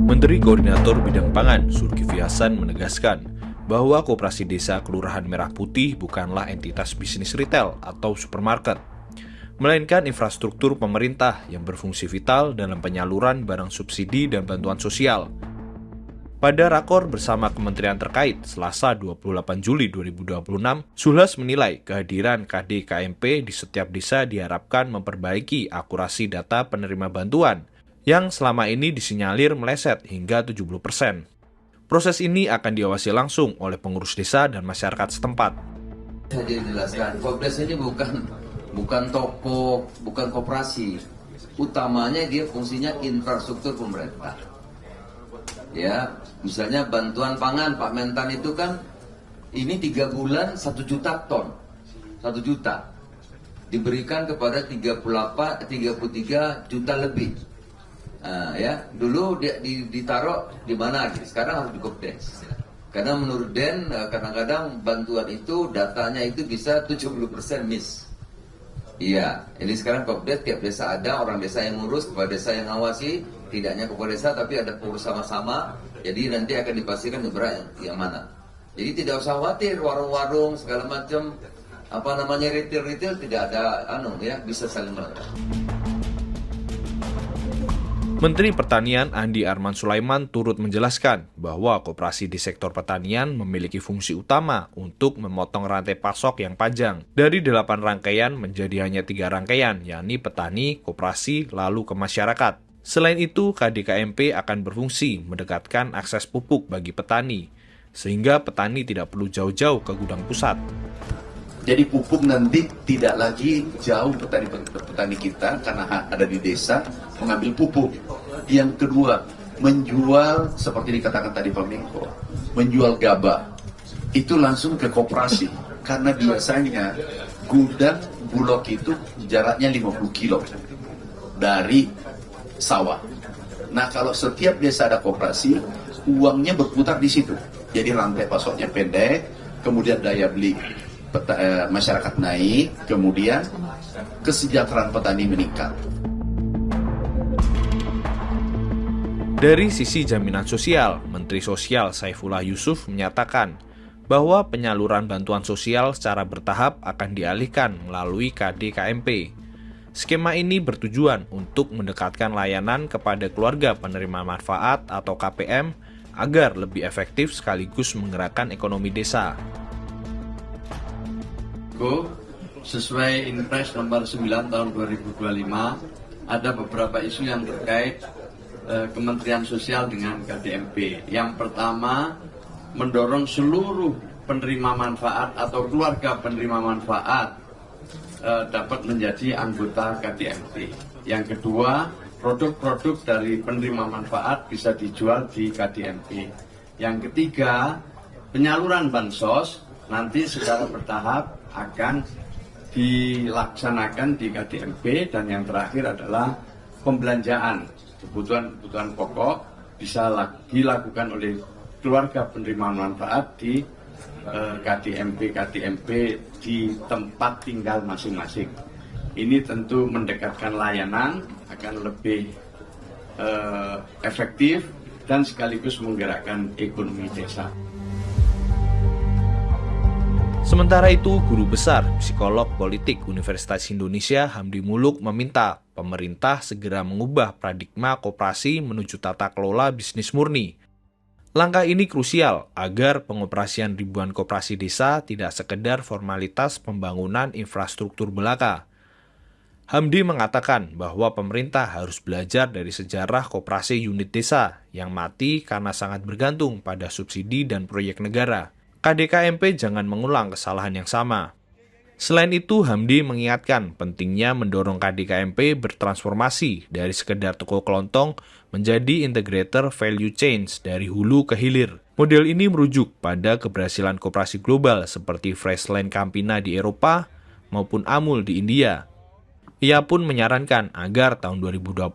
Menteri Koordinator Bidang Pangan, Zulkifli Hasan menegaskan bahwa Koperasi Desa Kelurahan Merah Putih bukanlah entitas bisnis retail atau supermarket, melainkan infrastruktur pemerintah yang berfungsi vital dalam penyaluran barang subsidi dan bantuan sosial. Pada rakor bersama kementerian terkait Selasa 28 Juli 2026, Zulhas menilai kehadiran KDKMP di setiap desa diharapkan memperbaiki akurasi data penerima bantuan yang selama ini disinyalir meleset hingga 70%. Proses ini akan diawasi langsung oleh pengurus desa dan masyarakat setempat. Saya jelaskan, Kopdes ini bukan toko, bukan koperasi. Utamanya dia fungsinya infrastruktur pemerintah. Ya, misalnya bantuan pangan Pak Mentan itu kan ini 3 bulan 1 juta ton, 1 juta diberikan kepada 33 juta lebih. Ya, dulu ditaruh di mana? Sekarang harus di Kopdes. Karena menurut Den kadang-kadang bantuan itu datanya itu bisa 70% miss. Iya, ini sekarang Kopdes tiap desa ada orang desa yang ngurus, kepala desa yang ngawasi, tidak hanya kepala desa tapi ada pengurus sama-sama. Jadi nanti akan dipastikan beberapa yang mana. Jadi tidak usah khawatir warung-warung segala macam retail tidak ada bisa saling melengkapi. Menteri Pertanian Andi Arman Sulaiman turut menjelaskan bahwa koperasi di sektor pertanian memiliki fungsi utama untuk memotong rantai pasok yang panjang dari 8 rangkaian menjadi hanya 3 rangkaian, yakni petani, koperasi, lalu ke masyarakat. Selain itu, KDKMP akan berfungsi mendekatkan akses pupuk bagi petani, sehingga petani tidak perlu jauh-jauh ke gudang pusat. Jadi pupuk nanti tidak lagi jauh petani kita karena ada di desa mengambil pupuk. Yang kedua, menjual seperti dikatakan tadi Pak Menko, menjual gabah itu langsung ke koperasi karena biasanya gudang Bulog itu jaraknya 50 kilo dari sawah. Nah kalau setiap desa ada koperasi, uangnya berputar di situ. Jadi rantai pasoknya pendek, kemudian daya beli masyarakat naik, kemudian kesejahteraan petani meningkat. Dari sisi jaminan sosial, Menteri Sosial Saifullah Yusuf menyatakan bahwa penyaluran bantuan sosial secara bertahap akan dialihkan melalui KDKMP. Skema ini bertujuan untuk mendekatkan layanan kepada keluarga penerima manfaat atau KPM agar lebih efektif sekaligus menggerakkan ekonomi desa. Sesuai Inpres nomor 9 tahun 2025 ada beberapa isu yang terkait Kementerian Sosial dengan KDMP. Yang pertama, mendorong seluruh penerima manfaat atau keluarga penerima manfaat dapat menjadi anggota KDMP. Yang kedua, produk-produk dari penerima manfaat bisa dijual di KDMP. Yang ketiga, penyaluran bansos nanti secara bertahap akan dilaksanakan di KDMP, dan yang terakhir adalah pembelanjaan kebutuhan pokok bisa dilakukan oleh keluarga penerima manfaat di KDMP di tempat tinggal masing-masing. Ini tentu mendekatkan layanan, akan lebih efektif dan sekaligus menggerakkan ekonomi desa. Sementara itu, Guru Besar Psikolog Politik Universitas Indonesia Hamdi Muluk meminta pemerintah segera mengubah paradigma koperasi menuju tata kelola bisnis murni. Langkah ini krusial agar pengoperasian ribuan koperasi desa tidak sekedar formalitas pembangunan infrastruktur belaka. Hamdi mengatakan bahwa pemerintah harus belajar dari sejarah koperasi unit desa yang mati karena sangat bergantung pada subsidi dan proyek negara. KDKMP jangan mengulang kesalahan yang sama. Selain itu, Hamdi mengingatkan pentingnya mendorong KDKMP bertransformasi dari sekedar toko kelontong menjadi integrator value chain dari hulu ke hilir. Model ini merujuk pada keberhasilan koperasi global seperti Freshland Campina di Eropa maupun Amul di India. Ia pun menyarankan agar tahun 2026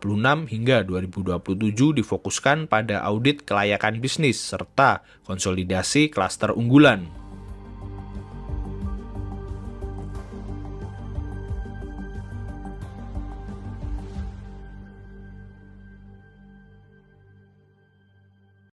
hingga 2027 difokuskan pada audit kelayakan bisnis serta konsolidasi klaster unggulan.